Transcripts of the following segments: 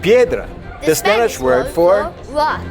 Piedra, the Spanish word for rock.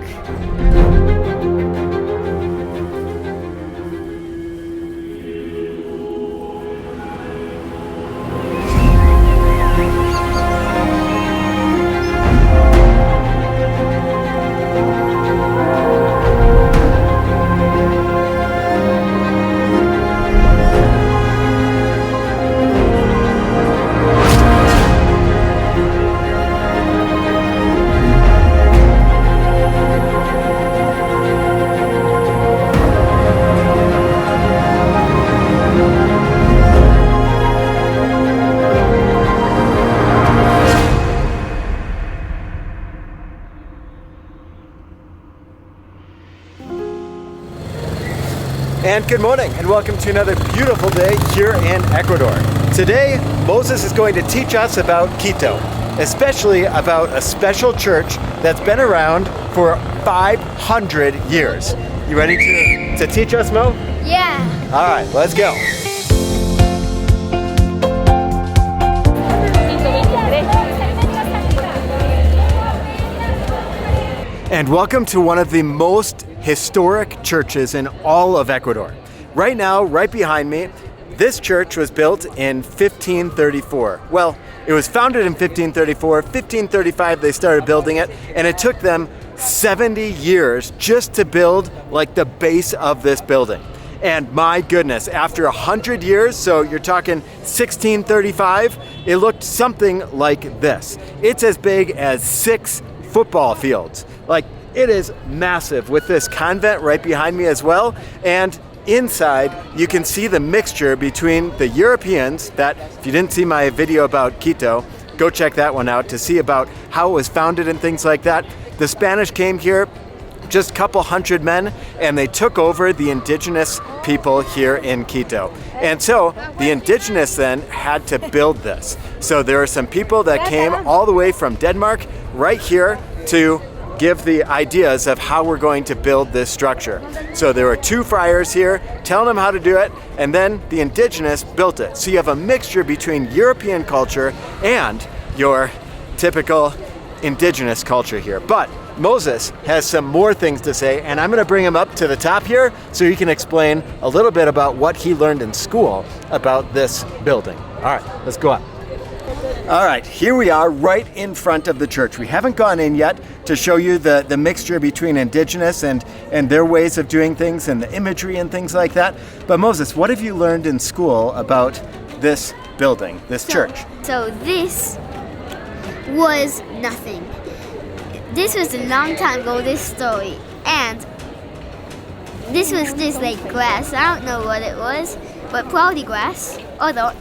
And good morning, and welcome to another beautiful day here in Ecuador. Today, Moses is going to teach us about Quito, especially about a special church that's been around for 500 years. You ready to teach us, Mo? Yeah. All right, let's go. And welcome to one of the most historic churches in all of Ecuador. Right now, right behind me, this church was built in 1534. Well, it was founded in 1534. 1535 they started building it, and it took them 70 years just to build like the base of this building. And my goodness, after 100 years, so you're talking 1635, it looked something like this. It's as big as 6 football fields. Like, it is massive, with this convent right behind me as well. And inside, you can see the mixture between the Europeans, that if you didn't see my video about Quito, go check that one out to see about how it was founded and things like that. The Spanish came here, just a couple hundred men, and they took over the indigenous people here in Quito. And so the indigenous then had to build this. So there are some people that came all the way from Denmark right here to give the ideas of how we're going to build this structure. So there were 2 friars here telling them how to do it, and then the indigenous built it. So you have a mixture between European culture and your typical indigenous culture here. But Moses has some more things to say, and I'm going to bring him up to the top here so he can explain a little bit about what he learned in school about this building. All right, let's go up. All right, here we are right in front of the church. We haven't gone in yet to show you the mixture between indigenous and their ways of doing things and the imagery and things like that. But Moses, what have you learned in school about this building, this church? So this was nothing. This was a long time ago, this story. And this was just like grass. I don't know what it was, but probably grass. Although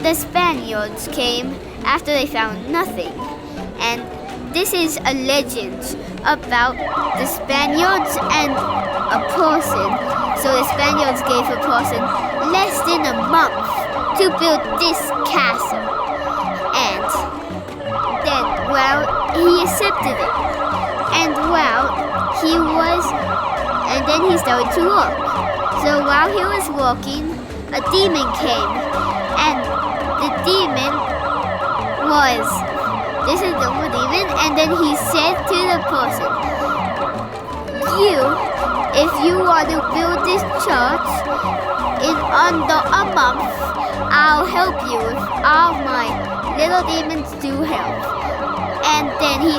the Spaniards came after they found nothing. And this is a legend about the Spaniards and a person. So the Spaniards gave a person less than a month to build this castle. And then, well, he accepted it. And then he started to walk. So while he was walking, a demon came. And the demon this is the demon, and then he said to the person, if you want to build this church in under a month, I'll help you with all my little demons to help. And then he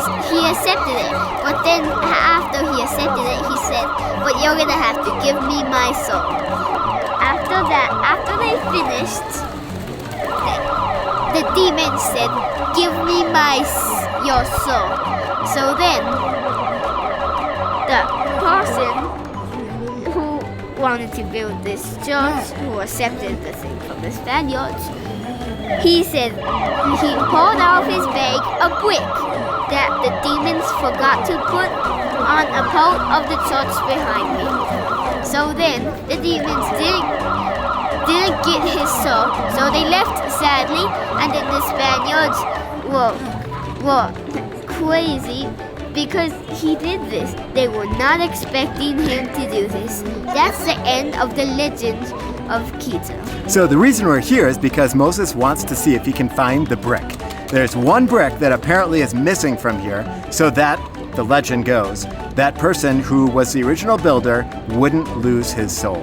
accepted it. But then after he accepted it, he said, but you're going to have to give me my soul. After that, after they finished, the demon said, give me your soul. So then, the person who wanted to build this church, who accepted the thing from the Spaniards, he said he pulled out of his bag a brick that the demons forgot to put on a pole of the church behind me. So then, the demons didn't get his soul, so they left sadly, and then the Spaniards were crazy because he did this. They were not expecting him to do this. That's the end of the legend of Quito. So the reason we're here is because Moses wants to see if he can find the brick. there's one brick that apparently is missing from here, so that, the legend goes, that person who was the original builder wouldn't lose his soul.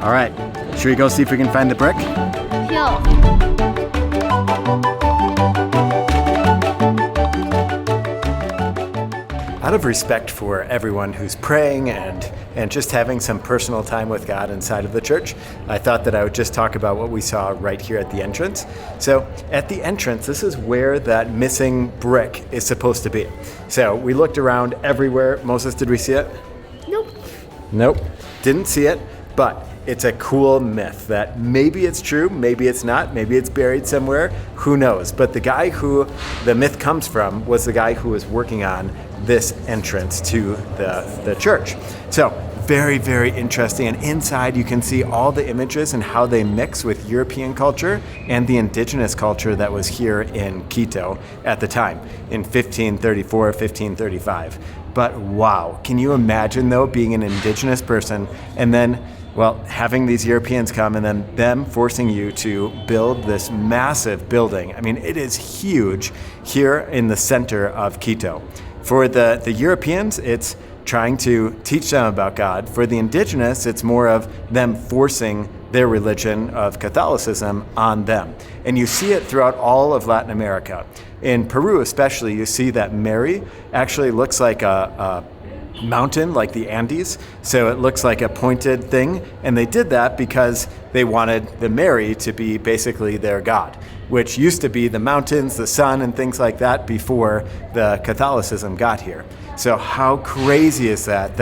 All right, should we go see if we can find the brick? Sure. Out of respect for everyone who's praying and just having some personal time with God inside of the church, I thought that I would just talk about what we saw right here at the entrance. So at the entrance, this is where that missing brick is supposed to be. So we looked around everywhere. Moses, did we see it? Nope. Nope, didn't see it, but it's a cool myth that maybe it's true, maybe it's not, maybe it's buried somewhere, who knows. But the guy who the myth comes from was the guy who was working on this entrance to the church. So very, very interesting. And inside you can see all the images and how they mix with European culture and the indigenous culture that was here in Quito at the time in 1534, 1535. But wow, can you imagine though being an indigenous person and then, well, having these Europeans come and then them forcing you to build this massive building. I mean, it is huge here in the center of Quito. For the Europeans, it's trying to teach them about God. For the indigenous, it's more of them forcing their religion of Catholicism on them. And you see it throughout all of Latin America. In Peru especially, you see that Mary actually looks like a mountain, like the Andes. So it looks like a pointed thing. And they did that because they wanted the Mary to be basically their God, which used to be the mountains, the sun, and things like that before the Catholicism got here. So how crazy is that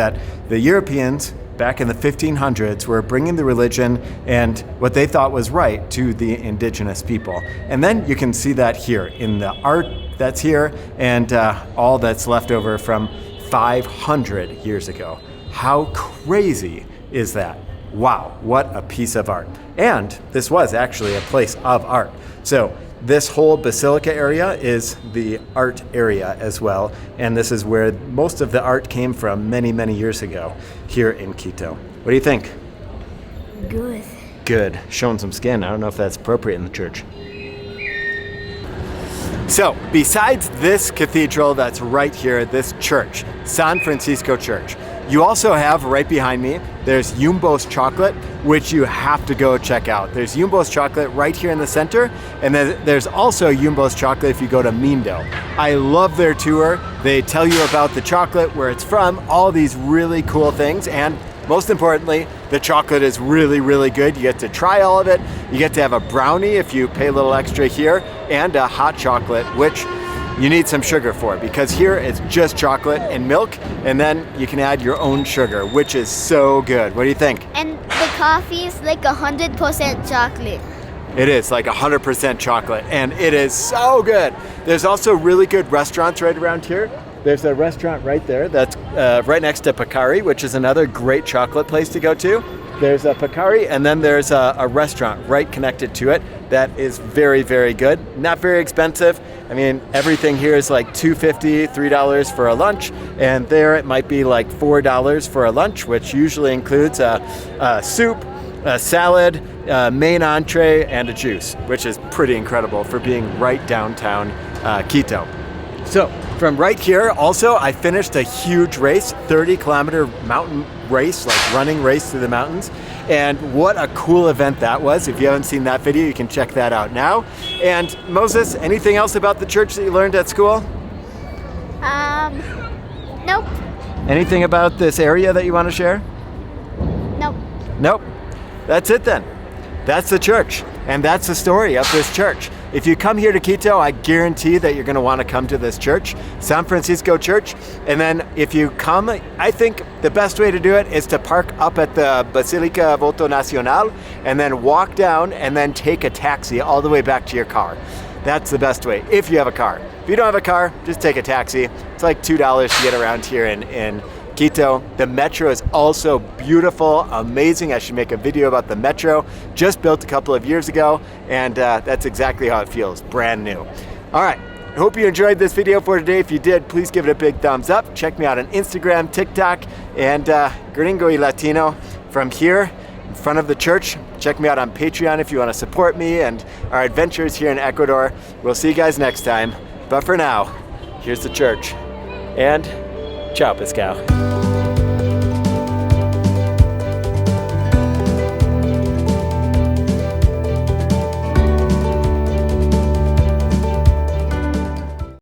the Europeans back in the 1500s were bringing the religion and what they thought was right to the indigenous people. And then you can see that here in the art that's here and all that's left over from 500 years ago. How crazy is that? Wow, what a piece of art. And this was actually a place of art. So this whole basilica area is the art area as well. And this is where most of the art came from many, many years ago here in Quito. What do you think? Good. Good. Showing some skin. I don't know if that's appropriate in the church. So, besides this cathedral that's right here, this church, San Francisco Church, you also have right behind me, there's Yumbos chocolate, which you have to go check out. There's Yumbos chocolate right here in the center, and then there's also Yumbos chocolate if you go to Mindo. I love their tour. They tell you about the chocolate, where it's from, all these really cool things, and most importantly, the chocolate is really, really good. You get to try all of it. You get to have a brownie if you pay a little extra here, and a hot chocolate, which you need some sugar for, because here it's just chocolate and milk, and then you can add your own sugar, which is so good. What do you think? And the coffee is like 100% chocolate. It is like 100% chocolate, and it is so good. There's also really good restaurants right around here. There's a restaurant right there that's right next to Pacari, which is another great chocolate place to go to. There's a Pacari, and then there's a restaurant right connected to it that is very, very good. Not very expensive. I mean, everything here is like $2.50, $3 for a lunch, and there it might be like $4 for a lunch, which usually includes a soup, a salad, main entree, and a juice, which is pretty incredible for being right downtown Quito. So from right here, also, I finished a huge race, 30-kilometer mountain race, like running race through the mountains. And what a cool event that was. If you haven't seen that video, you can check that out now. And Moses, anything else about the church that you learned at school? Nope. Anything about this area that you want to share? Nope. Nope. That's it then. That's the church. And that's the story of this church. If you come here to Quito, I guarantee that you're going to want to come to this church, San Francisco Church. And then if you come, I think the best way to do it is to park up at the Basilica Voto Nacional and then walk down and then take a taxi all the way back to your car. That's the best way, if you have a car. If you don't have a car, just take a taxi. It's like $2 to get around here in Quito. The metro is also beautiful, amazing. I should make a video about the metro. Just built a couple of years ago, and that's exactly how it feels, brand new. All right, I hope you enjoyed this video for today. If you did, please give it a big thumbs up. Check me out on Instagram, TikTok, and Gringo y Latino. From here, in front of the church. Check me out on Patreon if you want to support me and our adventures here in Ecuador. We'll see you guys next time. But for now, here's the church. And Chao Pescao.